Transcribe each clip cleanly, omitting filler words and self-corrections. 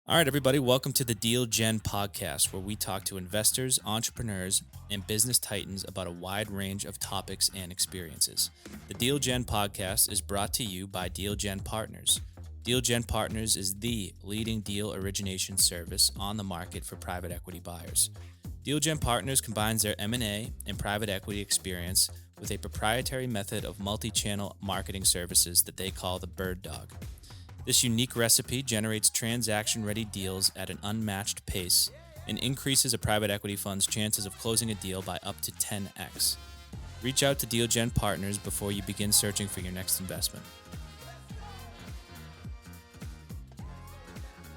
All right, everybody, welcome to the DealGen podcast, where we talk to investors, entrepreneurs, and business titans about a wide range of topics and experiences. The DealGen podcast is brought to you by DealGen Partners. DealGen Partners is the leading deal origination service on the market for private equity buyers. DealGen Partners combines their M&A and private equity experience with a proprietary method of multi-channel marketing services that they call the Bird Dog. This unique recipe generates transaction-ready deals at an unmatched pace and increases a private equity fund's chances of closing a deal by up to 10x. Reach out to DealGen Partners before you begin searching for your next investment.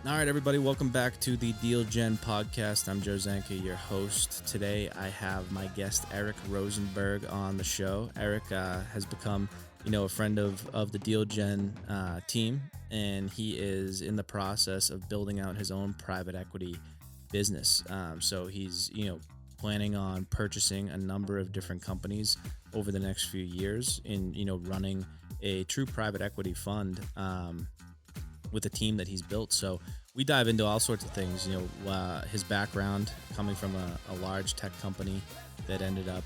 All right, everybody, welcome back to the DealGen podcast. I'm Joe Zanke, your host. Today, I have my guest, Eric Rozenberg, on the show. Eric has become a friend of the DealGen team, and he is in the process of building out his own private equity business. So he's, planning on purchasing a number of different companies over the next few years in, running a true private equity fund with the team that he's built. So we dive into all sorts of things, his background coming from a large tech company that ended up,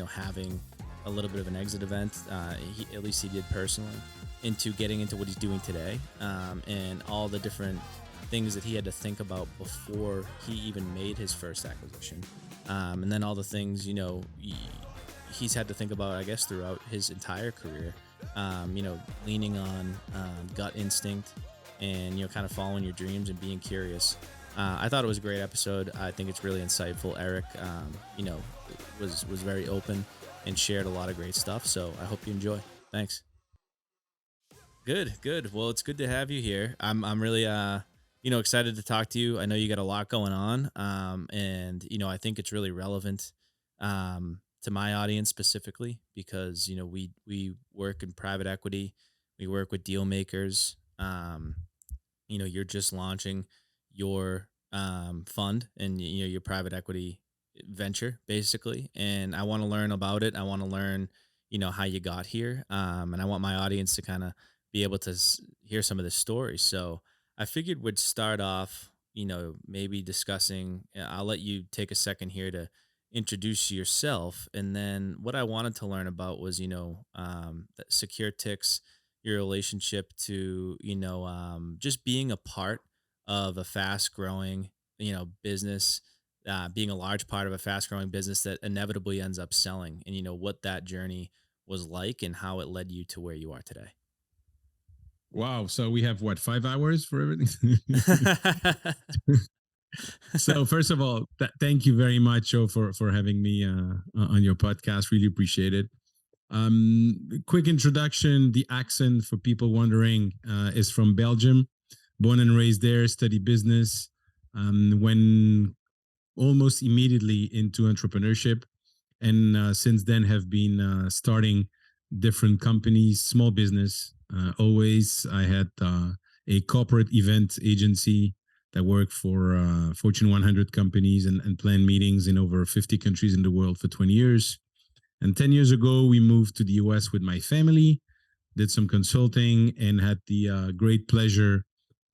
having a little bit of an exit event, at least he did personally, into getting into what he's doing today, and all the different things that he had to think about before he even made his first acquisition. And then all the things, he's had to think about, I guess, throughout his entire career, leaning on gut instinct and, kind of following your dreams and being curious. I thought it was a great episode. I think it's really insightful. Eric, was very open and shared a lot of great stuff. So I hope you enjoy. Thanks. Good. Well, it's good to have you here. I'm really, excited to talk to you. I know you got a lot going on. And, I think it's really relevant, to my audience specifically because, we work in private equity. We work with deal makers. You're just launching your, fund and, your private equity venture basically, and I want to learn about it. I want to learn how you got here, and I want my audience to kind of be able to hear some of the stories. So I figured we'd start off maybe discussing, I'll let you take a second here to introduce yourself, and then what I wanted to learn about was Secure Ticks, your relationship to just being a part of a fast growing business, being a large part of a fast growing business that inevitably ends up selling, and what that journey was like and how it led you to where you are today. Wow. So we have 5 hours for everything? So first of all, thank you very much, Joe, for having me on your podcast. Really appreciate it. Quick introduction. The accent, for people wondering, is from Belgium. Born and raised there, study business. When almost immediately into entrepreneurship, and since then have been starting different companies, small business. Always, I had a corporate event agency that worked for Fortune 100 companies and planned meetings in over 50 countries in the world for 20 years. And 10 years ago, we moved to the US with my family, did some consulting, and had the great pleasure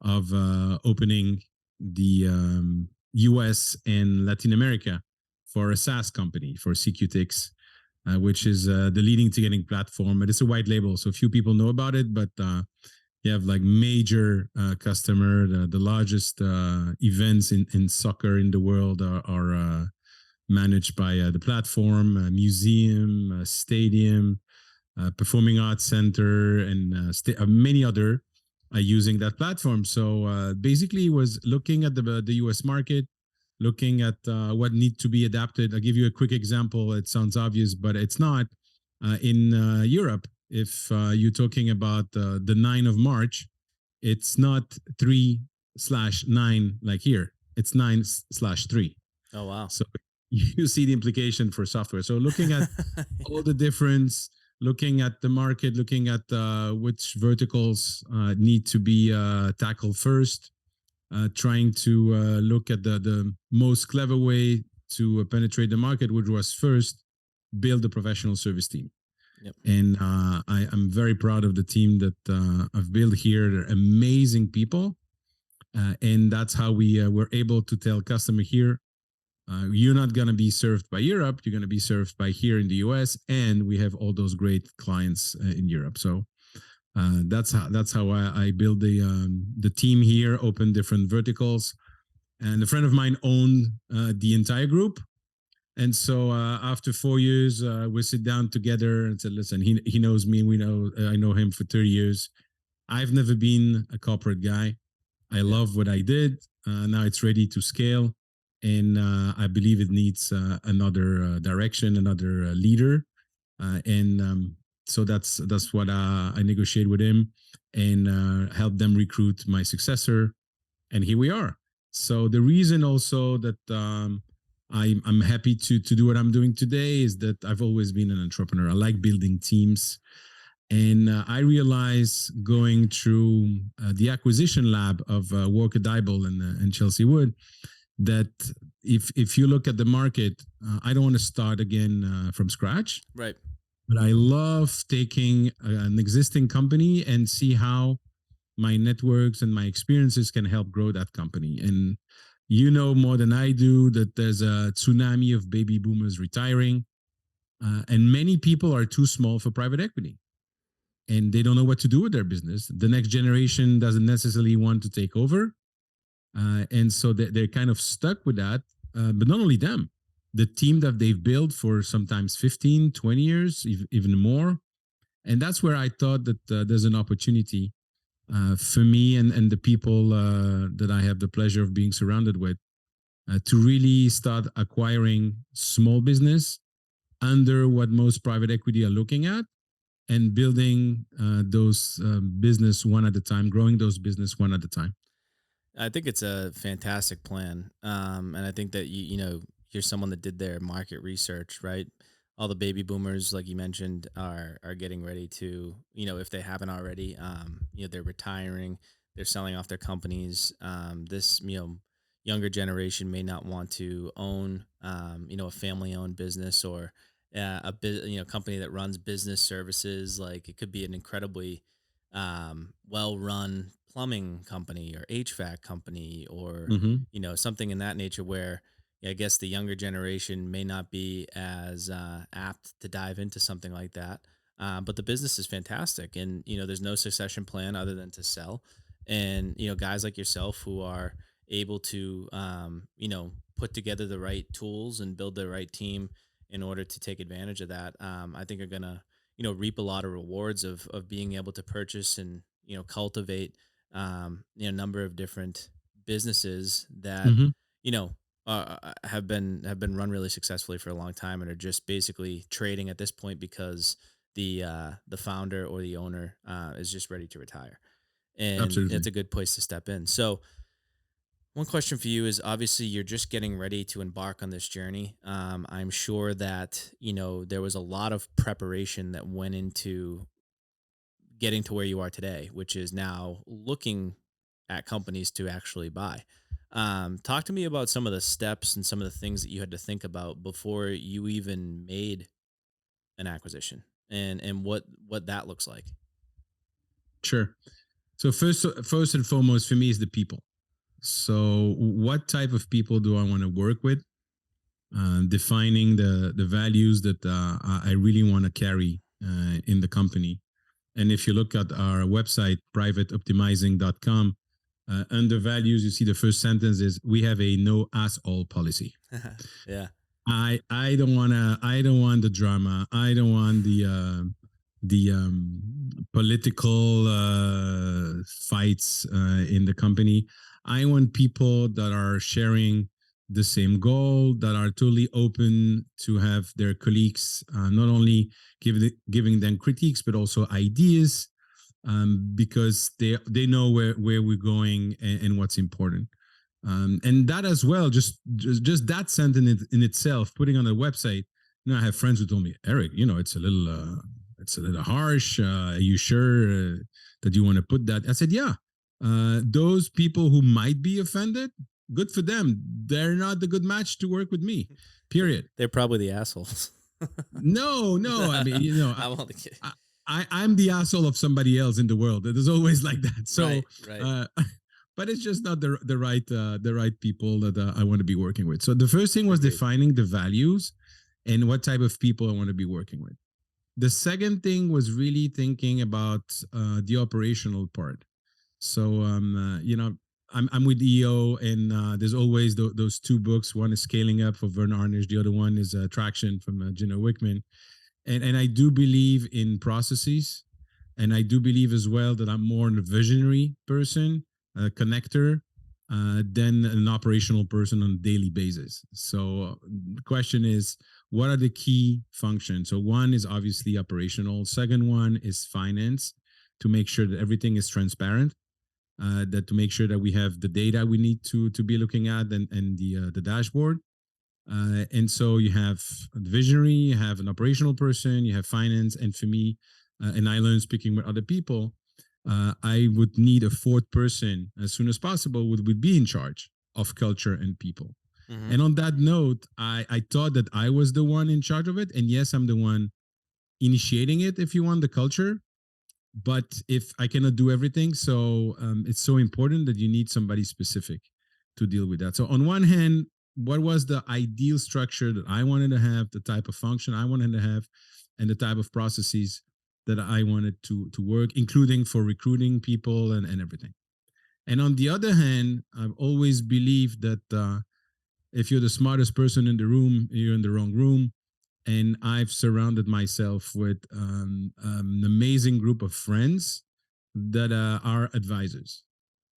of opening the US and Latin America for a SaaS company, for CQTix, which is the leading ticketing platform. But it's a white label, so few people know about it. But you have like major customer, the largest events in soccer in the world are managed by the platform, museum, stadium, performing arts center, and many other using that platform. So basically, was looking at the US market, looking at what need to be adapted. I'll give you a quick example. It sounds obvious, but it's not. In Europe, if you're talking about the 9th of March, it's not 3/9 like here. It's 9/3. Oh, wow. So you see the implication for software. So looking at all the difference, looking at the market, looking at which verticals need to be tackled first, trying to look at the most clever way to penetrate the market, which was first build a professional service team. Yep. And I'm very proud of the team that I've built here. They're amazing people. And that's how we were able to tell customer here, you're not going to be served by Europe. You're going to be served by here in the US, and we have all those great clients in Europe. So that's how I build the team here, open different verticals. And a friend of mine owned the entire group. And so after 4 years, we sit down together and said, "Listen, he knows me. I know him for 30 years. I've never been a corporate guy. I Yeah. love what I did. Now it's ready to scale, and I believe it needs another direction, another leader, and so that's what I negotiate with him and help them recruit my successor, and here we are. So the reason also that I'm happy to do what I'm doing today is that I've always been an entrepreneur. I like building teams. And I realized going through the acquisition lab of Walker Dybel and Chelsea Wood that if you look at the market, I don't want to start again from scratch. Right. But I love taking an existing company and see how my networks and my experiences can help grow that company. And you know more than I do that there's a tsunami of baby boomers retiring, and many people are too small for private equity and they don't know what to do with their business. The next generation doesn't necessarily want to take over. And so they're kind of stuck with that. But not only them, the team that they've built for sometimes 15, 20 years, even more. And that's where I thought that there's an opportunity for me and the people that I have the pleasure of being surrounded with to really start acquiring small business under what most private equity are looking at and building those business one at a time, growing those business one at a time. I think it's a fantastic plan. And I think that you're someone that did their market research, right? All the baby boomers, like you mentioned, are getting ready to, if they haven't already, they're retiring, they're selling off their companies. This, younger generation may not want to own, a family owned business or company that runs business services. Like it could be an incredibly well run plumbing company or HVAC company or Mm-hmm. something in that nature where I guess the younger generation may not be as apt to dive into something like that. But the business is fantastic, and there's no succession plan other than to sell. And guys like yourself who are able to put together the right tools and build the right team in order to take advantage of that, I think are gonna reap a lot of rewards of being able to purchase and cultivate number of different businesses that Mm-hmm. you know have been run really successfully for a long time and are just basically trading at this point because the founder or the owner is just ready to retire, and it's Absolutely. a good place to step in. So one question for you is, obviously you're just getting ready to embark on this journey. I'm sure that there was a lot of preparation that went into getting to where you are today, which is now looking at companies to actually buy. Talk to me about some of the steps and some of the things that you had to think about before you even made an acquisition, and what that looks like. Sure. So first and foremost for me is the people. So what type of people do I want to work with? Defining the values that I really want to carry in the company. And if you look at our website, privateoptimizing.com, under values, you see the first sentence is we have a no asshole policy. Yeah. I don't want the drama. I don't want the political fights in the company. I want people that are sharing the same goal, that are totally open to have their colleagues not only giving them critiques but also ideas, because they know where we're going and what's important. And that as well, just that sentence in itself, putting on a website. I have friends who told me, Eric, it's a little harsh. Are you sure that you want to put that? I said, yeah. Those people who might be offended, good for them. They're not the good match to work with me. Period. They're probably the assholes. No, no. I mean, I'm only kidding. I'm the asshole of somebody else in the world. It is always like that. Right, So, right. uh, but it's just not the right people that I want to be working with. So the first thing was Agreed. defining the values and what type of people I want to be working with. The second thing was really thinking about the operational part. So, I'm with EO, and there's always those two books. One is Scaling Up for Vern Arnish. The other one is Traction from Gino Wickman. And I do believe in processes, and I do believe as well that I'm more a visionary person, a connector, than an operational person on a daily basis. So the question is, what are the key functions? So one is obviously operational. Second one is finance, to make sure that everything is transparent, that to make sure that we have the data we need to be looking at, and the dashboard. And so you have a visionary, you have an operational person, you have finance, and for me, and I learned speaking with other people, I would need a fourth person as soon as possible would be in charge of culture and people. Mm-hmm. And on that note, I thought that I was the one in charge of it. And yes, I'm the one initiating it, if you want, the culture. But if I cannot do everything, so it's so important that you need somebody specific to deal with that. So on one hand, what was the ideal structure that I wanted to have, the type of function I wanted to have, and the type of processes that I wanted to work, including for recruiting people and everything. And on the other hand, I've always believed that if you're the smartest person in the room, you're in the wrong room. And I've surrounded myself with an amazing group of friends that are advisors.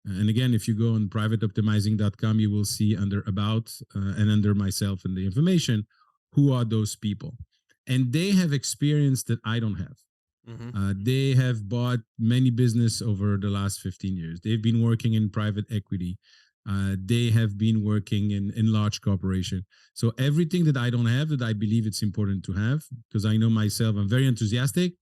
And again, if you go on privateoptimizing.com, you will see under about and under myself and the information who are those people. And they have experience that I don't have. Mm-hmm. They have bought many business over the last 15 years. They've been working in private equity. They have been working in large corporation. So everything that I don't have, that I believe it's important to have, because I know myself, I'm very enthusiastic.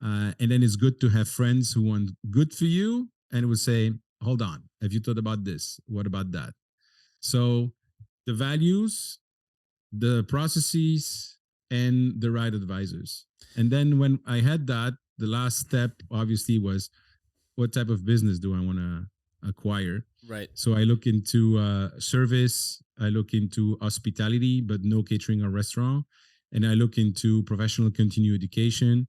And then it's good to have friends who want good for you and would say, hold on, have you thought about this? What about that? So the values, the processes, and the right advisors. And then when I had that, the last step obviously was, what type of business do I want to acquire? Right. So I look into service, I look into hospitality, but no catering or restaurant, and I look into professional continuing education,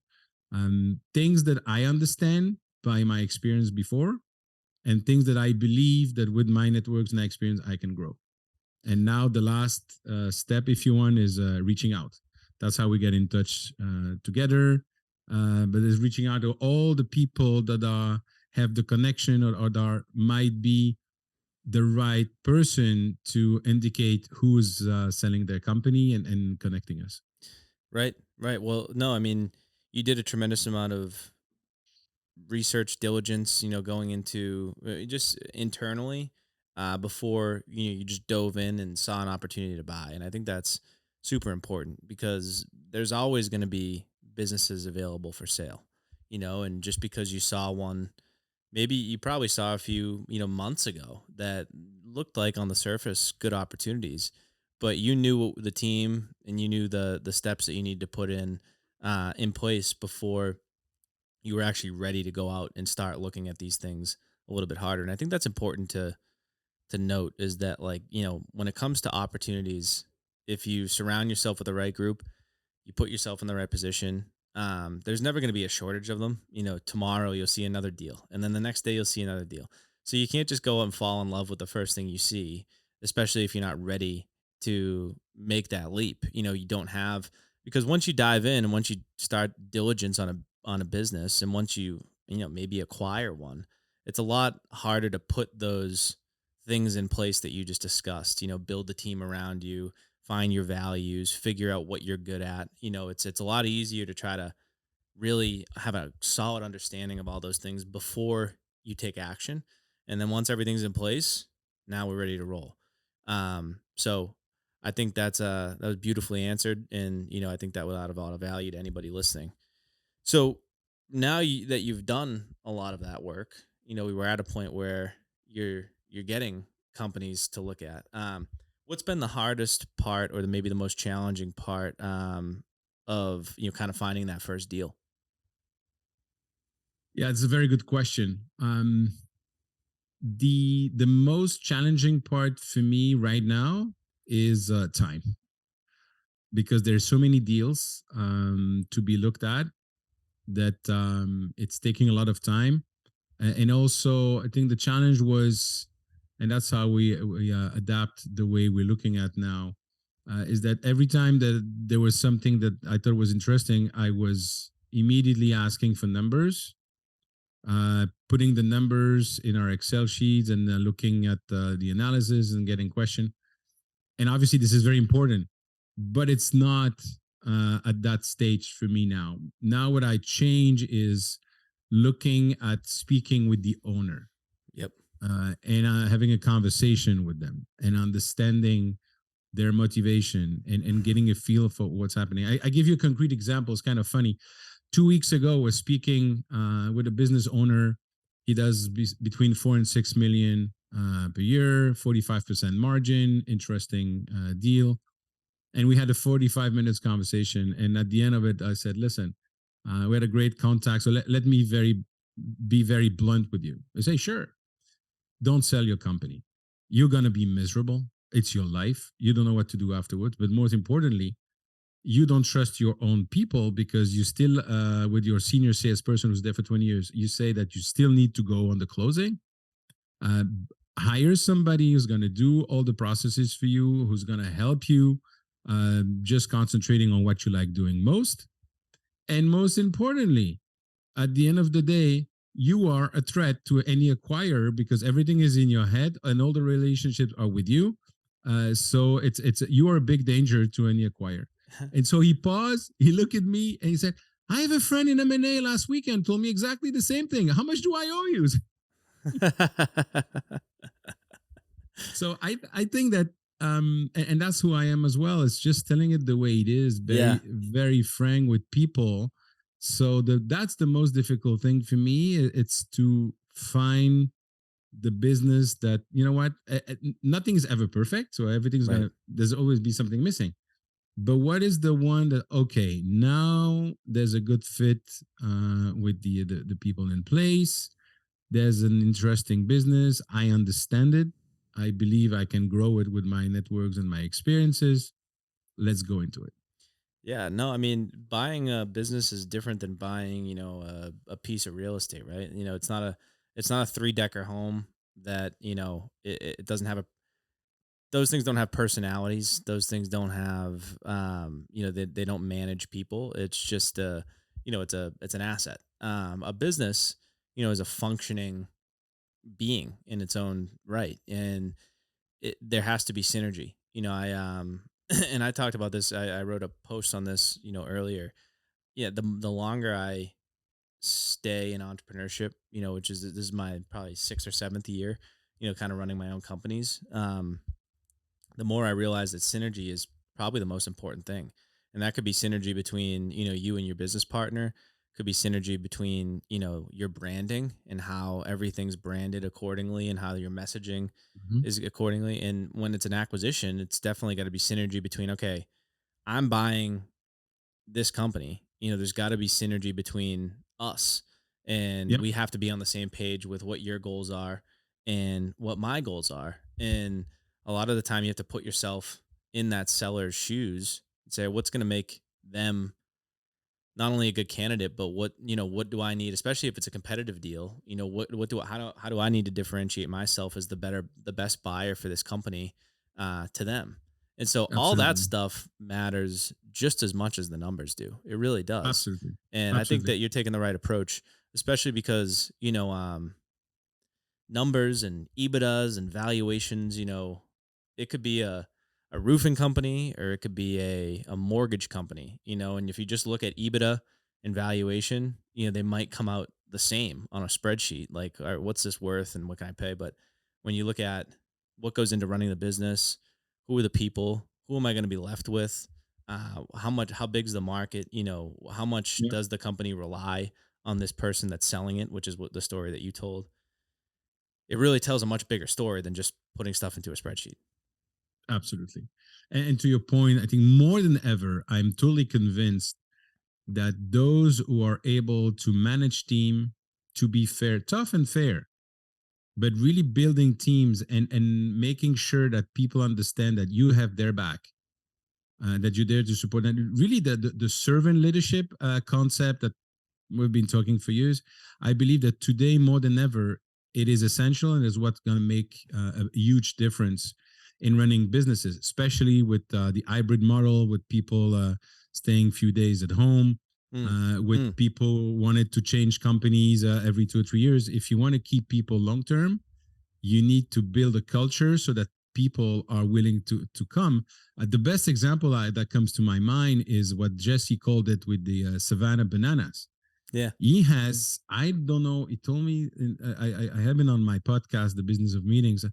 things that I understand by my experience before, and things that I believe that with my networks and experience I can grow. And now the last step, if you want, is reaching out. That's how we get in touch together. But it's reaching out to all the people that are have the connection, or that might be the right person to indicate who's selling their company, and connecting us. Right. Right. Well, no, I mean, you did a tremendous amount of research diligence, going into just internally before you just dove in and saw an opportunity to buy. And I think that's super important because there's always going to be businesses available for sale, and just because you saw one, maybe you probably saw a few, months ago that looked like on the surface good opportunities, but you knew the team and you knew the steps that you need to put in place before you were actually ready to go out and start looking at these things a little bit harder. And I think that's important to note is that, like, when it comes to opportunities, if you surround yourself with the right group, you put yourself in the right position, there's never going to be a shortage of them. Tomorrow you'll see another deal, and then the next day you'll see another deal. So you can't just go out and fall in love with the first thing you see, especially if you're not ready to make that leap. You don't have, because once you dive in and once you start diligence on a business, and once you maybe acquire one, it's a lot harder to put those things in place that you just discussed. Build the team around you, find your values, figure out what you're good at. It's a lot easier to try to really have a solid understanding of all those things before you take action. And then once everything's in place, now we're ready to roll. So I think that was beautifully answered, and I think that will add a lot of value to anybody listening. So now that you've done a lot of that work, we were at a point where you're getting companies to look at. What's been the hardest part, or maybe the most challenging part of kind of finding that first deal? Yeah, it's a very good question. The most challenging part for me right now is time, because there's so many deals to be looked at that it's taking a lot of time. And also, I think the challenge was, and that's how we adapt the way we're looking at now, is that every time that there was something that I thought was interesting, I was immediately asking for numbers, putting the numbers in our Excel sheets, and looking at the analysis and getting question. And obviously, this is very important, but it's not at that stage for me now. Now, what I change is looking at speaking with the owner, Yep. and having a conversation with them and understanding their motivation, and getting a feel for what's happening. I give you a concrete example. It's kind of funny. 2 weeks ago, I was speaking with a business owner. He does between 4 and 6 million per year, 45% margin, interesting deal. And we had a 45 minutes conversation. And at the end of it, I said, listen, we had a great contact. So let me be very blunt with you. I say, sure, don't sell your company. You're going to be miserable. It's your life. You don't know what to do afterwards. But most importantly, you don't trust your own people, because you still, with your senior salesperson who's there for 20 years, you say that you still need to go on the closing. Uh, Hire somebody who's going to do all the processes for you, who's going to help you, just concentrating on what you like doing most. And most importantly, at the end of the day, you are a threat to any acquirer, because everything is in your head and all the relationships are with you. So it's you are a big danger to any acquirer. And so he paused, he looked at me, and he said, I have a friend in M&A last weekend told me exactly the same thing. How much do I owe you? So I think that and that's who I am as well. It's just telling it the way it is, Yeah. very frank with people. So that's the most difficult thing for me. It's to find the business that, you know what, nothing is ever perfect, so everything's Right. gonna, there's always be something missing. But what is the one that, okay, now there's a good fit with the people in place, there's an interesting business, I understand it, I believe I can grow it with my networks and my experiences, let's go into it. Yeah, no, I mean, buying a business is different than buying, a piece of real estate, right? It's not a three-decker home that, it doesn't have a those things don't have personalities. Those things don't have, they don't manage people. It's just it's an asset. A business, is a functioning being in its own right, and there has to be synergy. And I talked about this. I wrote a post on this, earlier. Yeah, the longer I stay in entrepreneurship, which is this is my probably sixth or seventh year, kind of running my own companies. The more I realize that synergy is probably the most important thing. And that could be synergy between, you and your business partner, could be synergy between, your branding and how everything's branded accordingly and how your messaging Mhm. is accordingly. And when it's an acquisition, it's definitely got to be synergy between, okay, I'm buying this company, there's got to be synergy between us, and Yep, we have to be on the same page with what your goals are and what my goals are. And a lot of the time you have to put yourself in that seller's shoes and say, what's going to make them not only a good candidate, but what do I need, especially if it's a competitive deal, how do I need to differentiate myself as the best buyer for this company, to them. And so all that absolutely, stuff matters just as much as the numbers do. It really does. absolutely, And I think absolutely. that you're taking the right approach, especially because, numbers and EBITDAs and valuations, it could be a roofing company or it could be a mortgage company, and if you just look at EBITDA and valuation, they might come out the same on a spreadsheet. Like, all right, what's this worth and what can I pay? But when you look at what goes into running the business, who are the people, who am I going to be left with? How big's the market? How much Yeah, does the company rely on this person that's selling it, which is what the story that you told. It really tells a much bigger story than just putting stuff into a spreadsheet. absolutely. And to your point, I think more than ever, I'm totally convinced that those who are able to manage team, to be fair, tough and fair, but really building teams and making sure that people understand that you have their back, that you're there to support. And really, the servant leadership concept that we've been talking for years, I believe that today more than ever, it is essential and is what's going to make a huge difference in running businesses, especially with the hybrid model, with people staying few days at home, Mm, with mm, people wanted to change companies every 2 or 3 years. If you want to keep people long term, you need to build a culture so that people are willing to come. The best example that comes to my mind is what Jesse called it with the Savannah bananas. yeah. He has, I don't know, he told me, I have been on my podcast, The Business of Meetings.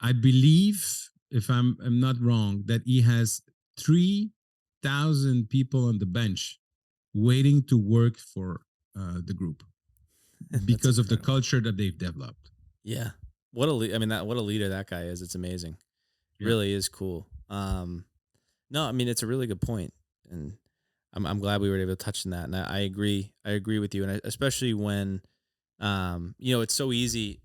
I believe, if I'm not wrong, that he has 3,000 people on the bench waiting to work for the group That's because of the incredible. culture that they've developed. Yeah. I mean, that what a leader that guy is. It's amazing. Yeah, Really is cool. No, I mean, it's a really good point, and I'm glad we were able to touch on that. And I agree. I agree with you, and especially when it's so easy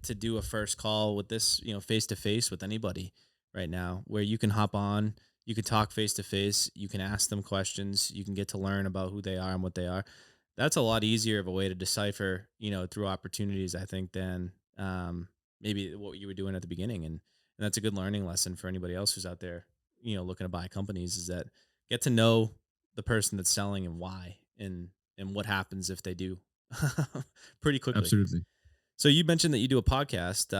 to do a first call with this, face to face with anybody right now, where you can hop on, you can talk face to face, you can ask them questions, you can get to learn about who they are and what they are. That's a lot easier of a way to decipher, through opportunities, I think, than maybe what you were doing at the beginning. And that's a good learning lesson for anybody else who's out there, looking to buy companies, is that get to know the person that's selling and why, and what happens if they do pretty quickly. absolutely. So you mentioned that you do a podcast.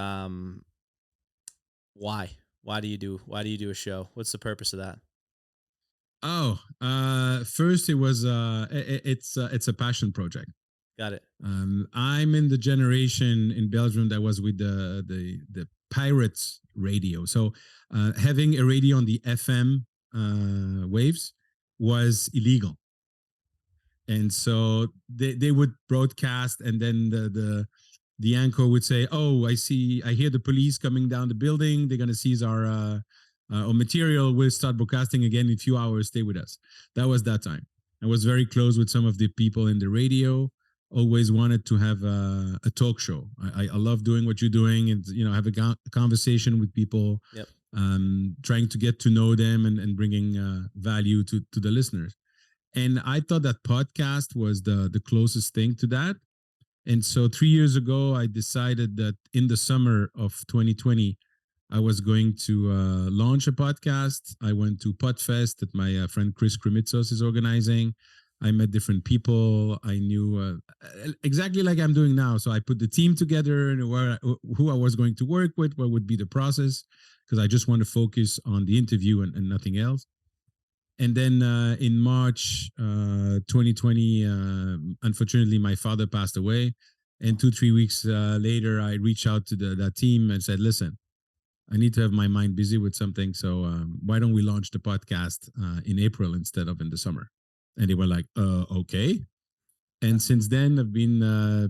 Why? Why do you do a show? What's the purpose of that? Oh, first it was it's a passion project. Got it. I'm in the generation in Belgium that was with the pirates radio. So having a radio on the FM waves was illegal, and so they would broadcast, and then the anchor would say, "Oh, I hear the police coming down the building. They're gonna seize our material. We'll start broadcasting again in a few hours. Stay with us." That was that time. I was very close with some of the people in the radio. Always wanted to have a talk show. I love doing what you're doing, and have a conversation with people, Yep. trying to get to know them and bringing value to the listeners. And I thought that podcast was the closest thing to that. And so 3 years ago, I decided that in the summer of 2020, I was going to launch a podcast. I went to Podfest that my friend Chris Krimitsos is organizing. I met different people. I knew exactly like I'm doing now. So I put the team together and who I was going to work with, what would be the process, because I just want to focus on the interview and nothing else. And then in March 2020, unfortunately, my father passed away. And 2 3 weeks later, I reached out to that team and said, "Listen, I need to have my mind busy with something. So why don't we launch the podcast in April instead of in the summer?" And they were like, "Okay." Uh, And since then, I've been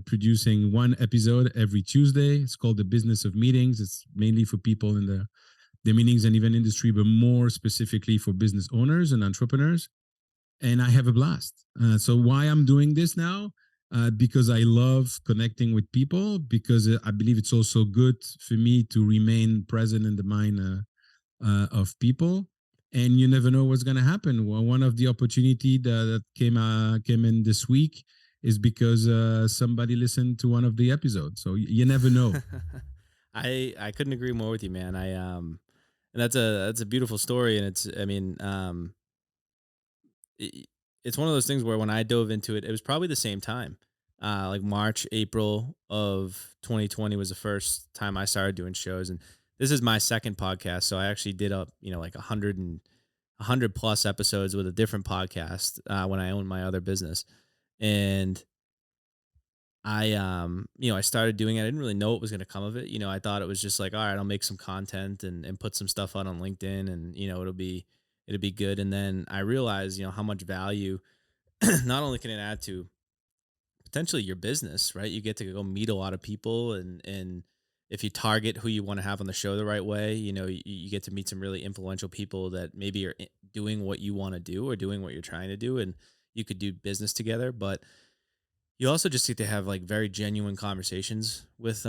producing one episode every Tuesday. It's called The Business of Meetings. It's mainly for people in the meetings and event industry, but more specifically for business owners and entrepreneurs. And I have a blast. So why I'm doing this now? Because I love connecting with people. Because I believe it's also good for me to remain present in the mind of people. And you never know what's going to happen. Well, one of the opportunity that came in this week is because somebody listened to one of the episodes. So you never know. I couldn't agree more with you, man. And that's a beautiful story, and it's I mean, it, it's one of those things where when I dove into it, it was probably the same time. Like March, April of 2020 was the first time I started doing shows, and this is my second podcast. So I actually did up, like 100 plus episodes with a different podcast when I owned my other business, and I started doing it. I didn't really know what was going to come of it. I thought it was just like, all right, I'll make some content and put some stuff out on LinkedIn, and it'll be good. And then I realized, how much value not only can it add to potentially your business, right? You get to go meet a lot of people, and if you target who you want to have on the show the right way, you get to meet some really influential people that maybe are doing what you want to do or doing what you're trying to do, and you could do business together. But you also just get to have like very genuine conversations with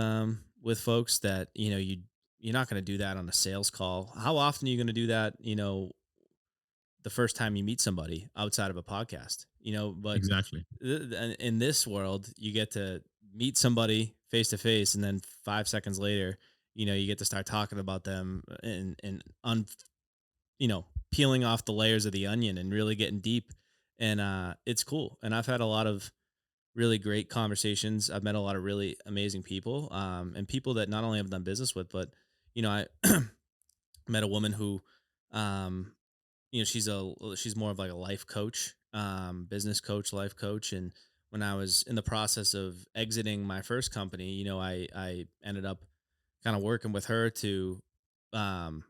with folks that, you're not going to do that on a sales call. How often are you going to do that, the first time you meet somebody outside of a podcast, but Exactly. in this world, you get to meet somebody face to face, and then 5 seconds later, you get to start talking about them peeling off the layers of the onion and really getting deep. And it's cool. And I've had a lot of really great conversations. I've met a lot of really amazing people, and people that not only have done business with, but I met a woman who, um, she's more of like a life coach, business coach, life coach. And when I was in the process of exiting my first company, I ended up kind of working with her to, um,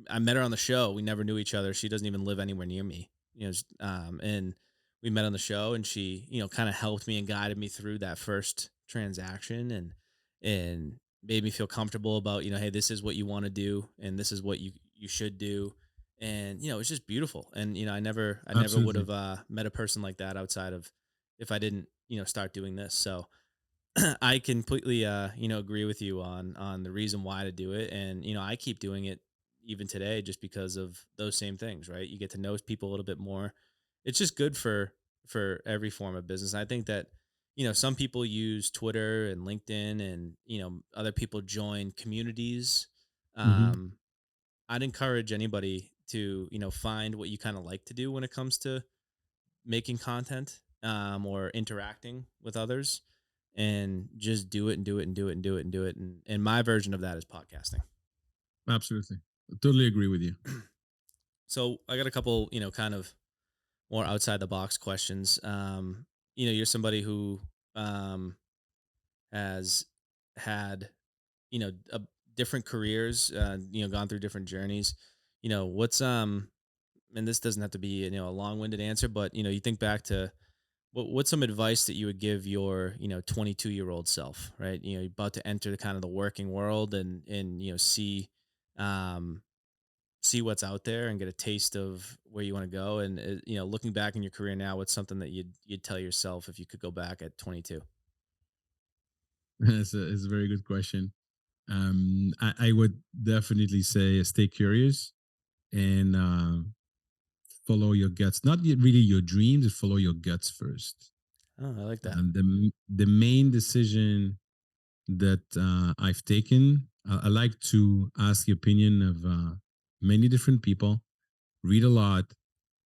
I met her on the show. We never knew each other. She doesn't even live anywhere near me, and we met on the show, and she, kind of helped me and guided me through that first transaction, and made me feel comfortable about, hey, this is what you want to do, and this is what you should do. And it's just beautiful. And I never would Absolutely. have met a person like that outside of, if I didn't start doing this. So I completely agree with you on the reason why to do it. And I keep doing it even today just because of those same things, right? You get to know people a little bit more. It's just good for every form of business. I think that some people use Twitter and LinkedIn, and other people join communities. Hmm. um I'd encourage anybody to find what you kind of like to do when it comes to making content, or interacting with others, and just do it and do it and do it and do it and do it. And my version of that is podcasting. Absolutely. I totally agree with you. So I got a couple, kind of more outside the box questions. You're somebody who, has had, different careers, gone through different journeys. What's, and this doesn't have to be, a long winded answer, but, you think back to, what's some advice that you would give your 22-year-old self, right? You're about to enter the kind of the working world, and um see what's out there and get a taste of where you want to go. And looking back in your career now, what's something that you'd tell yourself if you could go back at 22? It's a very good question. I would definitely say stay curious and follow your guts. Not really your dreams, follow your guts first. Oh, I like that. The main decision that I've taken, I like to ask the opinion of many different people, read a lot,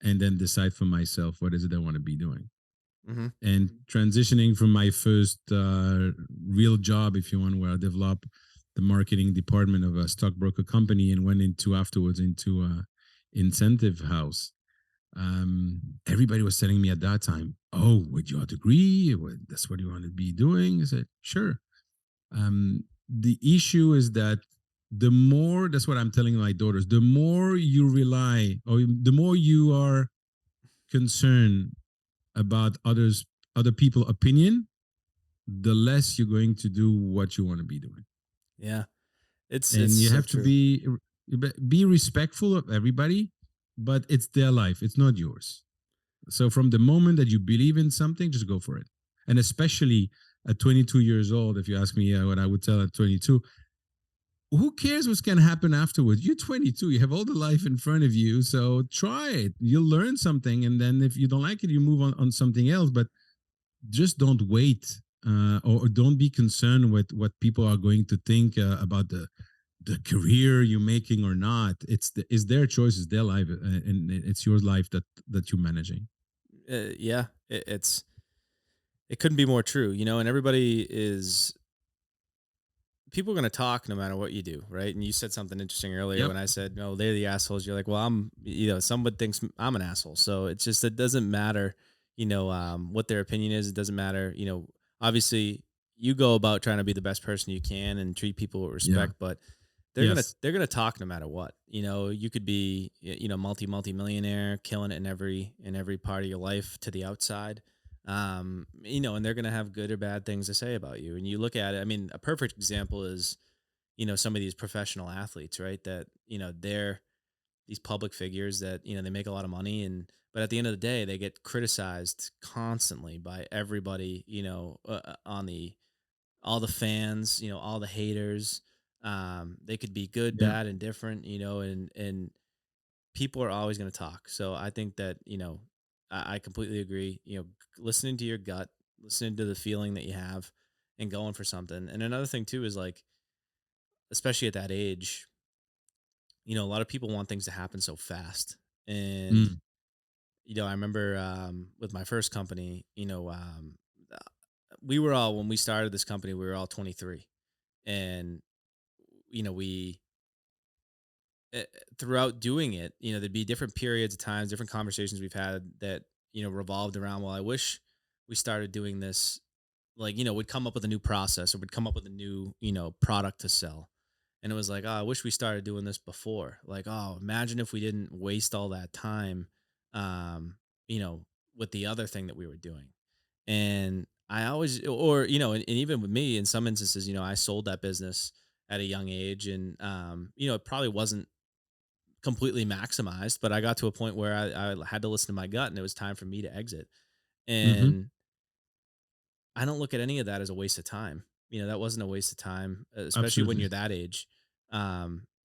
and then decide for myself what is it I want to be doing. Mm-hmm. And transitioning from my first real job, if you want, where I developed the marketing department of a stockbroker company and went into afterwards into a incentive house. Everybody was telling me at that time, "Oh, with your degree, that's what you want to be doing." I said, "Sure." The issue is that the more, that's what I'm telling my daughters, the more you rely or the more you are concerned about other people opinion, the less you're going to do what you want to be doing. Yeah, it's And you so have to true. be respectful of everybody, but it's their life, it's not yours. So from the moment that you believe in something, just go for it. And especially at 22 years old, if you ask me what I would tell at 22, who cares what's going to happen afterwards? You're 22, you have all the life in front of you, so try it. You'll learn something, and then if you don't like it, you move on something else. But just don't wait, or don't be concerned with what people are going to think about the career you're making or not. It's their choice, it's their life, and it's your life that you're managing. Yeah, it couldn't be more true. And everybody is people are going to talk no matter what you do, right? And you said something interesting earlier Yep. when I said, "No, they're the assholes." You're like, "Well, someone thinks I'm an asshole." So it's just, it doesn't matter, what their opinion is. It doesn't matter, obviously you go about trying to be the best person you can and treat people with Yeah. respect, but they're going to Yes. they're going to talk no matter what. You could be, multi millionaire, killing it in every part of your life to the outside. And they're going to have good or bad things to say about you. And you look at it, I mean, a perfect example is, some of these professional athletes, right? That, they're these public figures that, they make a lot of money, but at the end of the day, they get criticized constantly by everybody, on the all the fans, all the haters. They could be good, Yeah. bad, and different, and people are always going to talk. So I think that, I completely agree. Listening to your gut, listening to the feeling that you have, and going for something. And another thing too is like, especially at that age, a lot of people want things to happen so fast. And Mm. I remember with my first company, uh, we were all, when we started this company, we were all 23. And, we, throughout doing it, there'd be different periods of times, different conversations we've had that, revolved around, well, I wish we started doing this. Like, we'd come up with a new process or we'd come up with a new, product to sell. And it was like, oh, I wish we started doing this before. Like, oh, imagine if we didn't waste all that time, um, you know, with the other thing that we were doing. And I always, or, and even with me, in some instances, I sold that business at a young age, and, it probably wasn't completely maximized, but I got to a point where I had to listen to my gut and it was time for me to exit. Hmm. And I don't look at any of that as a waste of time. That wasn't a waste of time, especially when Absolutely. you're that age.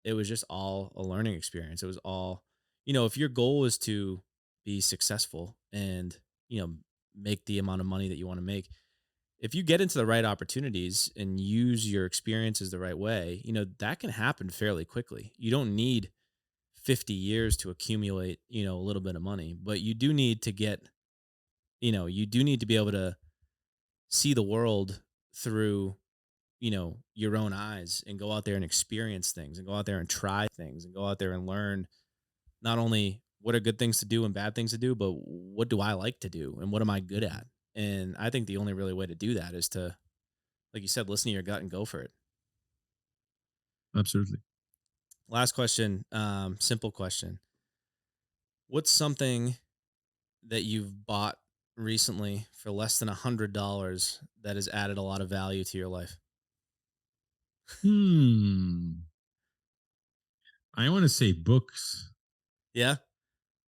It was just all a learning experience. It was all, if your goal is to be successful and, you know, make the amount of money that you want to make, if you get into the right opportunities and use your experiences the right way, that can happen fairly quickly. You don't need 50 years to accumulate, a little bit of money, but you do need to get, you do need to be able to see the world through, your own eyes, and go out there and experience things and go out there and try things and go out there and learn not only what are good things to do and bad things to do, but what do I like to do and what am I good at? And I think the only really way to do that is to, like you said, listen to your gut and go for it. Absolutely. Last question, simple question. What's something that you've bought recently for less than $100 that has added a lot of value to your life? Hmm. I want to say books Yeah.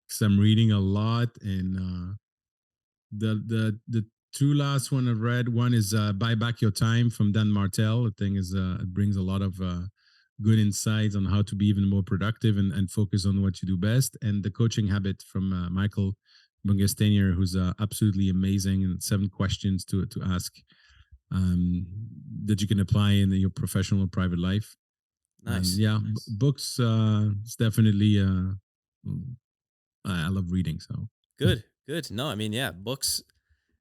because I'm reading a lot, and the two last one I've read. One is "Buy Back Your Time" from Dan Martell. The thing is, it brings a lot of good insights on how to be even more productive and focus on what you do best. And "The Coaching Habit" from Michael Bungestanier, who's absolutely amazing, and 7 questions to ask um, that you can apply in your professional or private life. And Nice. yeah, books it's definitely I love reading. So Good. Good. No, I mean, yeah, books.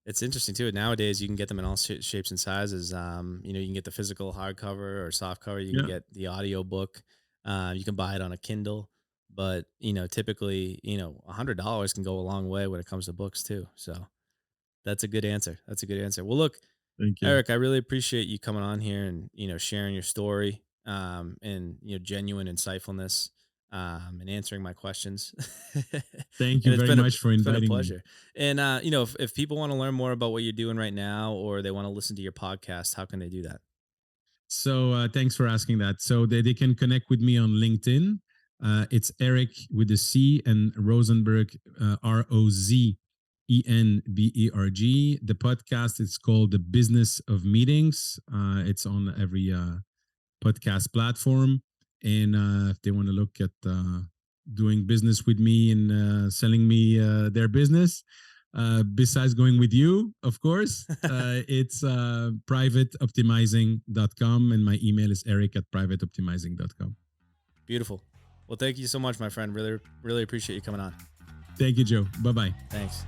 It's interesting too. Nowadays, you can get them in all shapes and sizes. You can get the physical hardcover or soft cover. You can yeah, get the audio book. You can buy it on a Kindle. But typically, $100 can go a long way when it comes to books too. So that's a good answer. That's a good answer. Well, look, thank you. Eric, I really appreciate you coming on here and sharing your story, and genuine insightfulness, and answering my questions. Thank And you very much for it's been a inviting me. pleasure. And if people want to learn more about what you're doing right now, or they want to listen to your podcast, how can they do that? So thanks for asking that. So they can connect with me on LinkedIn. It's Eric with a C and Rozenberg, Rozenberg. The podcast is called The Business of Meetings. It's on every podcast platform. And if they want to look at doing business with me and selling me their business, besides going with you, of course, it's privateoptimizing.com. And my email is eric at privateoptimizing.com. Beautiful. Well, thank you so much, my friend. Really, really appreciate you coming on. Thank you, Joe. Bye bye. Thanks.